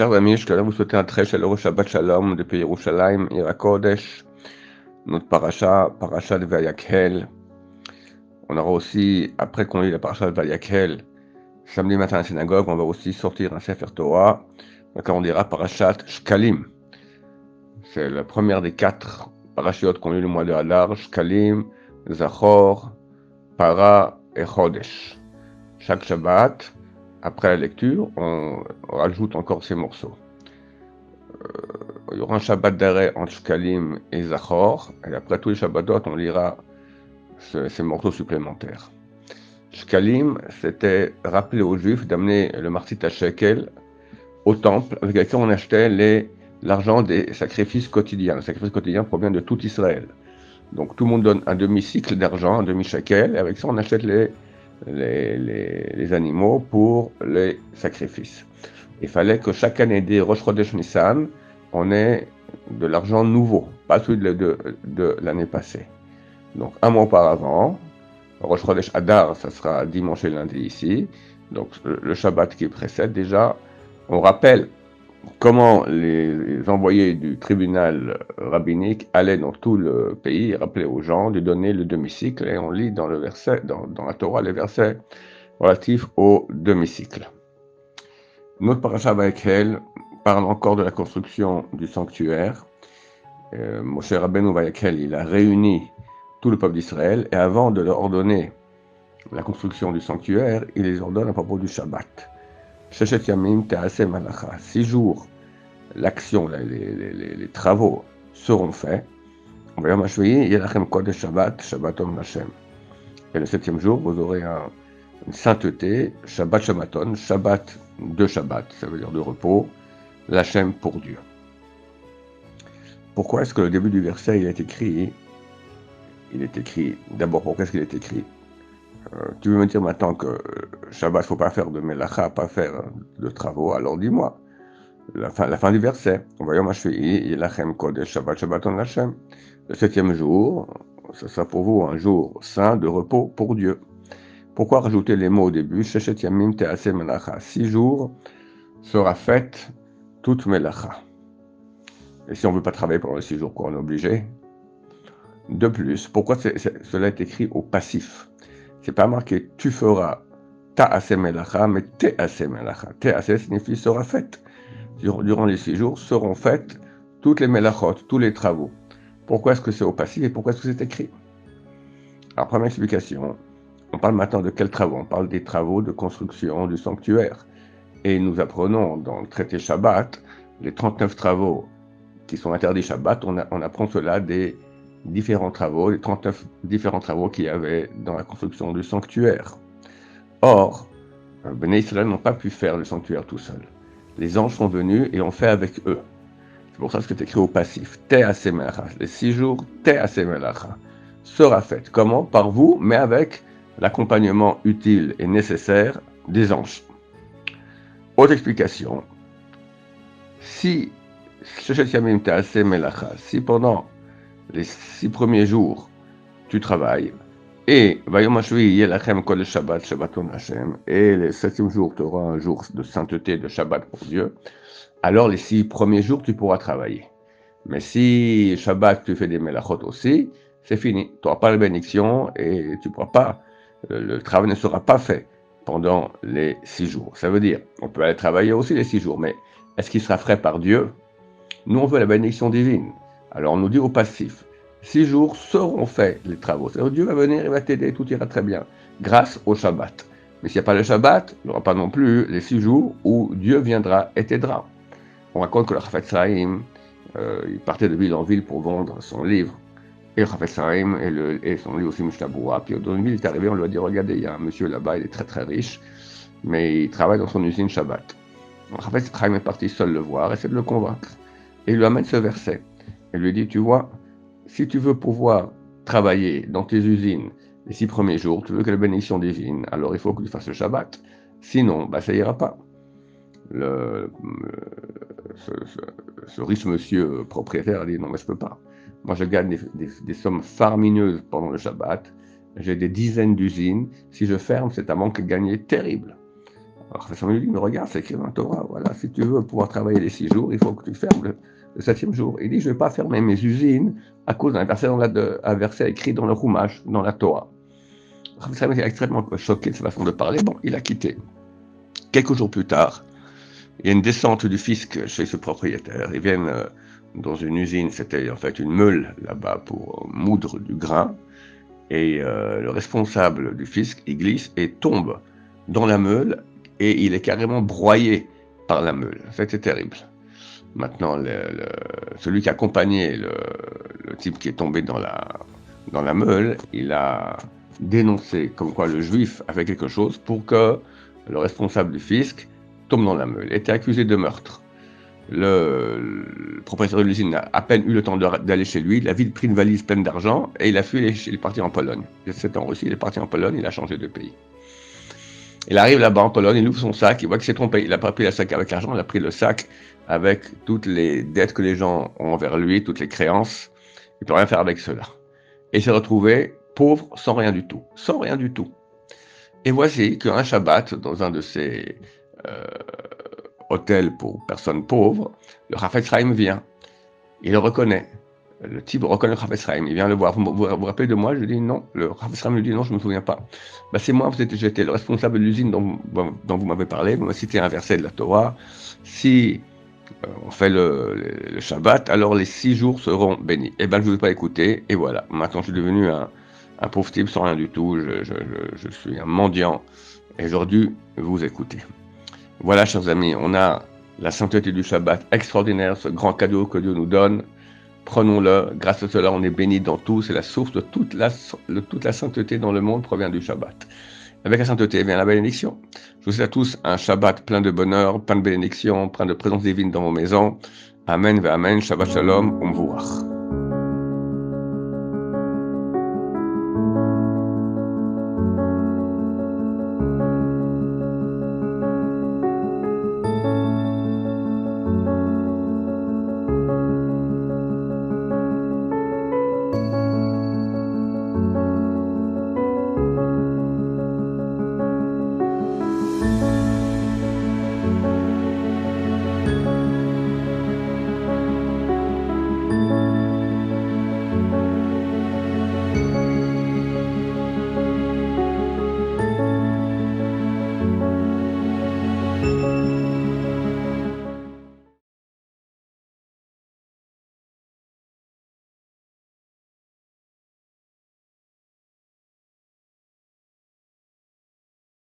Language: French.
Chers amis, je voudrais vous souhaiter un très chaleureux Shabbat Shalom depuis Yerushalayim, Ira Kodesh, notre paracha de Vayakhel. On aura aussi, après qu'on lit la paracha de Vayakhel, samedi matin à la synagogue, on va aussi sortir un Sefer Torah, dans lequel on dira parachat Shkalim. C'est la première des 4 parachiotes qu'on lit le mois de Hadar, Shkalim, Zachor, Para et Chodesh. Chaque Shabbat, après la lecture, on rajoute encore ces morceaux. Il y aura un Shabbat d'arrêt entre Shkalim et Zachor, et après tous les Shabbatot, on lira ces morceaux supplémentaires. Shkalim, c'était rappeler aux Juifs d'amener le martit à shekel au temple, avec lequel on achetait l'argent des sacrifices quotidiens. Le sacrifice quotidien provient de tout Israël. Donc tout le monde donne un demi-cycle d'argent, un demi-shekel, et avec ça on achète les animaux pour les sacrifices. Il fallait que chaque année des Rosh Chodesh Nissan, on ait de l'argent nouveau, pas celui de l'année passée. Donc un mois auparavant, Rosh Chodesh Adar, ça sera dimanche et lundi ici, donc le Shabbat qui précède déjà, on rappelle comment les envoyés du tribunal rabbinique allaient dans tout le pays et rappelaient aux gens de donner le demi-cycle, et on lit dans le verset, dans la Torah, les versets relatifs au demi-cycle. Notre paracha Vayakhel parle encore de la construction du sanctuaire. Moshe Rabbeinu Vayakhel, il a réuni tout le peuple d'Israël, et avant de leur ordonner la construction du sanctuaire, il les ordonne à propos du Shabbat. Sheshet Yamim Te'aseh Malacha. 6 jours, l'action, les travaux seront faits. On va dire Yelachem Kodesh Shabbat, Shabbaton Hashem. Et le 7e jour, vous aurez une sainteté, Shabbat Shabbaton, Shabbat de Shabbat, ça veut dire de repos, l'Hashem pour Dieu. Pourquoi est-ce que le début du verset il est écrit, d'abord pourquoi est-ce qu'il est écrit tu veux me dire maintenant que Shabbat, il ne faut pas faire de melacha, pas faire de travaux, alors dis-moi, la fin du verset, on va dire Yelachem Kodesh Shabbat Shabbaton Hashem. Le 7e jour, ce sera pour vous un jour saint de repos pour Dieu. Pourquoi rajouter les mots au début? Sheshet Yamim Te'aseh Melacha. 6 jours sera faite toute melacha. Et si on ne veut pas travailler pendant les 6 jours, quoi, on est obligé? De plus, pourquoi cela est écrit au passif? C'est pas marqué tu feras ta'aseh melacha, mais te'aseh melacha. Te'aseh signifie sera faite. Durant les 6 jours seront faites toutes les melachot, tous les travaux. Pourquoi est-ce que c'est au passif et pourquoi est-ce que c'est écrit? Alors, première explication, on parle maintenant de quels travaux? On parle des travaux de construction du sanctuaire. Et nous apprenons dans le traité Shabbat, les 39 travaux qui sont interdits Shabbat, on apprend cela des différents travaux, les 39 différents travaux qu'il y avait dans la construction du sanctuaire. Or, Béné Israël n'ont pas pu faire le sanctuaire tout seul. Les anges sont venus et ont fait avec eux. C'est pour ça que c'est écrit au passif. Te'aseh melacha. Les 6 jours, Te'aseh melacha sera faite. Comment? Par vous, mais avec l'accompagnement utile et nécessaire des anges. Autre explication. Si pendant les 6 premiers jours, tu travailles, et et le 7e jour, tu auras un jour de sainteté, de Shabbat pour Dieu, alors les 6 premiers jours, tu pourras travailler. Mais si Shabbat, tu fais des melachot aussi, c'est fini. Tu n'auras pas la bénédiction et tu pourras pas, le travail ne sera pas fait pendant les 6 jours. Ça veut dire, on peut aller travailler aussi les 6 jours, mais est-ce qu'il sera fait par Dieu? Nous, on veut la bénédiction divine. Alors, on nous dit au passif, 6 jours seront faits les travaux. C'est-à-dire, Dieu va venir, il va t'aider, tout ira très bien, grâce au Shabbat. Mais s'il n'y a pas le Shabbat, il n'y aura pas non plus les 6 jours où Dieu viendra et t'aidera. On raconte que le Chafetz Chaim, il partait de ville en ville pour vendre son livre. Et le Chafetz Chaim et son livre aussi Mishnah Berurah. Puis dans une ville, il est arrivé, on lui a dit, regardez, il y a un monsieur là-bas, il est très très riche, mais il travaille dans son usine Shabbat. Le Chafetz Chaim est parti seul le voir, essaie de le convaincre. Et il lui amène ce verset. Il lui dit, tu vois, si tu veux pouvoir travailler dans tes usines les 6 premiers jours, tu veux que la bénédiction divine, alors il faut que tu fasses le Shabbat. Sinon, ça ira pas. Ce riche monsieur propriétaire a dit, non, mais je peux pas. Moi, je gagne des sommes faramineuses pendant le Shabbat. J'ai des dizaines d'usines. Si je ferme, c'est un manque gagné terrible. Alors Chafetz lui dit, mais regarde, c'est écrit dans la Torah, voilà, si tu veux pouvoir travailler les 6 jours, il faut que tu fermes le 7e jour. Il dit, je ne vais pas fermer mes usines à cause d'un verset, un verset écrit dans le Chumash, dans la Torah. Chafetz était extrêmement choqué de sa façon de parler, bon, il a quitté. Quelques jours plus tard, il y a une descente du fisc chez ce propriétaire. Ils viennent dans une usine, c'était en fait une meule là-bas pour moudre du grain. Et le responsable du fisc, il glisse et tombe dans la meule et il est carrément broyé par la meule. C'était terrible. Maintenant, celui qui accompagnait le type qui est tombé dans la meule, il a dénoncé comme quoi le juif a fait quelque chose pour que le responsable du fisc tombe dans la meule. Il était accusé de meurtre. Le propriétaire de l'usine a à peine eu le temps d'aller chez lui, il a vite pris une valise pleine d'argent et il a fui, il est parti en Pologne. Il a 7 ans aussi, il est parti en Pologne, il a changé de pays. Il arrive là-bas en Pologne, il ouvre son sac, il voit qu'il s'est trompé, il n'a pas pris le sac avec l'argent, il a pris le sac avec toutes les dettes que les gens ont envers lui, toutes les créances, il ne peut rien faire avec cela. Et il s'est retrouvé pauvre, sans rien du tout, sans rien du tout. Et voici qu'un Shabbat, dans un de ces hôtel pour personnes pauvres, le Chafetz Chaim vient. Il le reconnaît. Le type reconnaît le Chafetz Chaim. Il vient le voir. Vous vous rappelez de moi? Je lui dis non. Le Chafetz Chaim lui dit non, je ne me souviens pas. Ben, c'est moi, j'étais le responsable de l'usine dont vous m'avez parlé. Vous m'avez cité un verset de la Torah. Si on fait le Shabbat, alors les 6 jours seront bénis. Eh bien, je ne vous ai pas écouté. Et voilà. Maintenant, je suis devenu un pauvre type sans rien du tout. Je suis un mendiant. Et j'aurais dû vous écouter. Voilà, chers amis, on a la sainteté du Shabbat extraordinaire, ce grand cadeau que Dieu nous donne. Prenons-le. Grâce à cela, on est béni dans tout. C'est la source de toute la sainteté dans le monde provient du Shabbat. Avec la sainteté vient la bénédiction. Je vous souhaite à tous un Shabbat plein de bonheur, plein de bénédictions, plein de présence divine dans vos maisons. Amen, Amen, Shabbat Shalom, Umvuach.